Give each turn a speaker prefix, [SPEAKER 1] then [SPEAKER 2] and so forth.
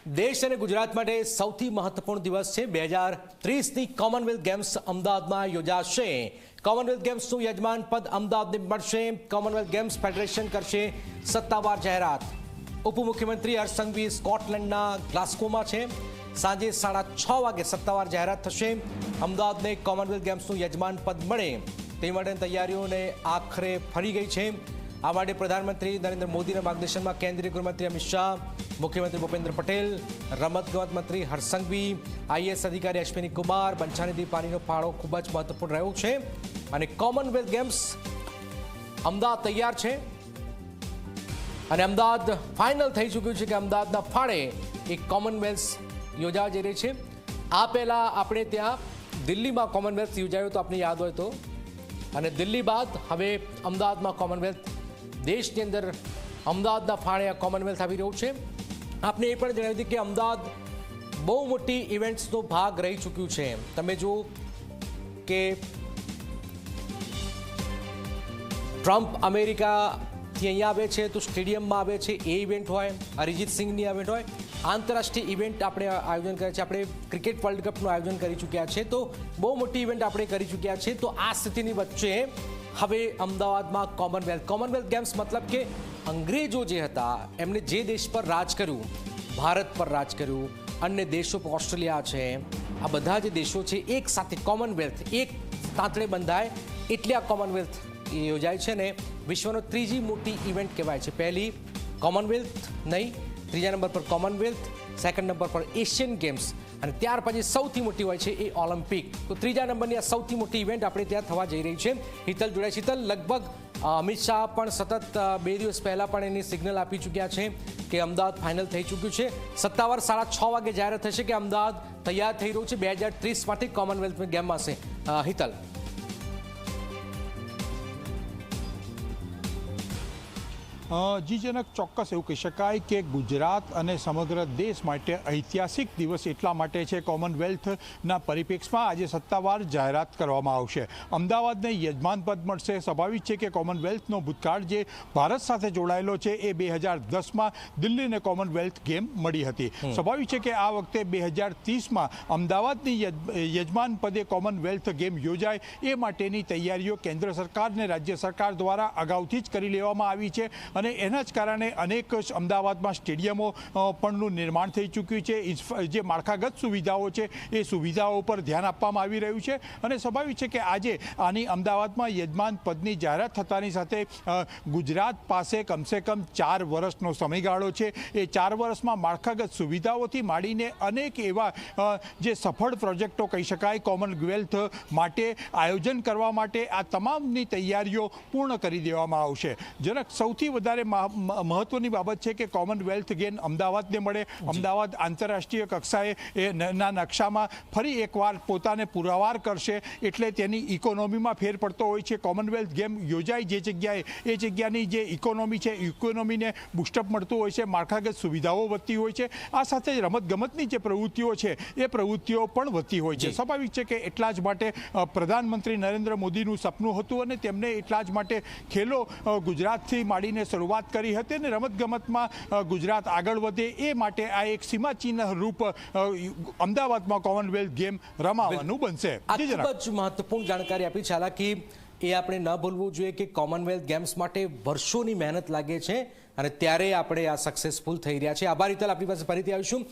[SPEAKER 1] દેશ અને ગુજરાત માટે સૌથી મહત્વપૂર્ણ દિવસ છે 2030ની કોમનવેલ્થ ગેમ્સ અમદાવાદમાં યોજાશે। કોમનવેલ્થ ગેમ્સનું યજમાન પદ અમદાવાદને મળશે। કોમનવેલ્થ ગેમ્સ ફેડરેશન કરશે સત્તાવાર જાહેરાત। ઉપમુખ્યમંત્રી હર્ષ સંઘવી સ્કોટલેન્ડના ગ્લાસ્કોમાં છે। સાંજે 6:30 વાગે સત્તાવાર જાહેરાત થશે। અમદાવાદને કોમનવેલ્થ ગેમ્સનું યજમાન પદ મળે તે માટેની તૈયારીઓને આખરે ફરી ગઈ છે। આ માટે પ્રધાનમંત્રી નરેન્દ્ર મોદીના માર્ગદર્શનમાં કેન્દ્રીય ગૃહમંત્રી અમિત શાહ, મુખ્યમંત્રી ભૂપેન્દ્ર પટેલ, રમતગમત મંત્રી હર્ષ સંઘવી, આઈએએસ અધિકારી અશ્વિની કુમાર, બંછાનિધિ પાનીનો ફાળો ખૂબ જ મહત્વપૂર્ણ રહ્યો છે અને કોમનવેલ્થ ગેમ્સ અમદાવાદ તૈયાર છે અને અમદાવાદ ફાઇનલ થઈ ચૂક્યું છે કે અમદાવાદના ફાળે એક કોમનવેલ્થ યોજાવા જઈ રહી છે। આ પહેલાં આપણે ત્યાં દિલ્હીમાં કોમનવેલ્થ યોજાયો તો આપને યાદ હોય તો, અને દિલ્હી બાદ હવે અમદાવાદમાં કોમનવેલ્થ દેશની અંદર અમદાવાદના ફાળે આ કોમનવેલ્થ આવી રહ્યું છે। આપને એ પણ જણાવી દીધું કે અમદાવાદ બહુ મોટી ઇવેન્ટ્સનો ભાગ રહી ચૂક્યું છે। તમે જુઓ કે ટ્રમ્પ અમેરિકાથી અહીંયા આવે છે તો સ્ટેડિયમમાં આવે છે, એ ઇવેન્ટ હોય, અરિજીત સિંહની ઇવેન્ટ હોય, આંતરરાષ્ટ્રીય ઇવેન્ટ આપણે આયોજન કરે છે। આપણે ક્રિકેટ વર્લ્ડ કપનું આયોજન કરી ચૂક્યા છે, તો બહુ મોટી ઇવેન્ટ આપણે કરી ચૂક્યા છે। તો આ સ્થિતિની વચ્ચે હવે અમદાવાદમાં કોમનવેલ્થ ગેમ્સ મતલબ કે અંગ્રેજો જે હતા એમણે જે દેશ પર રાજ કર્યું, ભારત પર રાજ કર્યું, અન્ય દેશો પર, ઓસ્ટ્રેલિયા છે, આ બધા જે દેશો છે એક સાથે કોમનવેલ્થ એક તાંતણે બંધાય એટલે આ કોમનવેલ્થ યોજાય છે ને વિશ્વનો ત્રીજી મોટી ઇવેન્ટ કહેવાય છે। પહેલી કોમનવેલ્થ નહીં, ત્રીજા નંબર પર કોમનવેલ્થ, સેકન્ડ નંબર પર એશિયન ગેમ્સ અને ત્યાર પછી સૌથી મોટી હોય છે એ ઓલિમ્પિક। તો ત્રીજા નંબરની આ સૌથી મોટી ઇવેન્ટ આપણે ત્યાં થવા જઈ રહી છે। હિતલ જોડાય છે। હિતલ, લગભગ અમિત શાહ પણ સતત 2 દિવસ પહેલાં પણ એની સિગ્નલ આપી ચૂક્યા છે કે અમદાવાદ ફાઇનલ થઈ ચૂક્યું છે। સત્તાવાર 6:30 વાગે જાહેરાત થશે કે અમદાવાદ તૈયાર થઈ રહ્યું છે 2030 માટે કોમનવેલ્થ ગેમમાં છે। હિતલ,
[SPEAKER 2] જી જનક, ચોક્કસ એવું કહી શકાય કે ગુજરાત અને સમગ્ર દેશ માટે ઐતિહાસિક દિવસ એટલા માટે છે કોમનવેલ્થના પરિપ્રેક્ષમાં આજે સત્તાવાર જાહેરાત કરવામાં આવશે। અમદાવાદને યજમાન પદ મળશે। સ્વાભાવિક છે કે કોમનવેલ્થનો ભૂતકાળ જે ભારત સાથે જોડાયેલો છે એ 2010માં દિલ્હીને કોમનવેલ્થ ગેમ મળી હતી। સ્વાભાવિક છે કે આ વખતે 2030માં અમદાવાદની યજમાન પદે કોમનવેલ્થ ગેમ યોજાય એ માટેની તૈયારીઓ કેન્દ્ર સરકાર અને રાજ્ય સરકાર દ્વારા અગાઉથી જ કરી લેવામાં આવી છે અને એના જ કારણે અનેક અમદાવાદમાં સ્ટેડિયમો પણનું નિર્માણ થઈ ચૂક્યું છે। જે માળખાગત સુવિધાઓ છે એ સુવિધાઓ પર ધ્યાન આપવામાં આવી રહ્યું છે અને સ્વાભાવિક છે કે આજે આની અમદાવાદમાં યજમાન પદની જાહેરાત થતાની સાથે ગુજરાત પાસે કમસે કમ 4 વર્ષનો સમયગાળો છે। એ 4 વર્ષમાં માળખાગત સુવિધાઓથી માંડીને અનેક એવા જે સફળ પ્રોજેક્ટો કહી શકાય કોમનવેલ્થ માટે આયોજન કરવા માટે આ તમામની તૈયારીઓ પૂર્ણ કરી દેવામાં આવશે। જરાક સૌથી વધારે મહત્વની બાબત છે કે કોમનવેલ્થ ગેમ અમદાવાદને મળે। અમદાવાદ આંતરરાષ્ટ્રીય કક્ષાએ ના નકશામાં ફરી એકવાર પોતાને પુરવાર કરશે એટલે તેની ઇકોનોમીમાં ફેર પડતો હોય છે। કોમનવેલ્થ ગેમ યોજાય જે જગ્યાએ એ જગ્યાની જે ઇકોનોમી છે ઇકોનોમીને બુસ્ટઅપ મળતું હોય છે, માળખાગત સુવિધાઓ વધતી હોય છે। આ સાથે રમતગમતની જે પ્રવૃત્તિઓ છે એ પ્રવૃત્તિઓ પણ વધતી હોય છે। સ્વાભાવિક છે કે એટલા જ માટે પ્રધાનમંત્રી નરેન્દ્ર મોદીનું સપનું હતું અને તેમણે એટલા જ માટે ખેલો ગુજરાતથી માંડીને શરૂઆત કરી હતી અને રમતગમતમાં ગુજરાત આગળ વધે એ માટે આ એક સીમાચિહ્ન રૂપ અમદાવાદમાં કોમનવેલ્થ ગેમ રમાવાનું બનશે।
[SPEAKER 1] ખૂબ જ મહત્વપૂર્ણ જાણકારી આપી છે। હાલાકી એ આપણે ન ભૂલવું જોઈએ કે કોમનવેલ્થ ગેમ્સ માટે વર્ષોની મહેનત લાગે છે અને ત્યારે આપણે આ સક્સેસફુલ થઈ રહ્યા છે। આભાર હિતલ, આપણી પાસે ફરીથી આવીશું।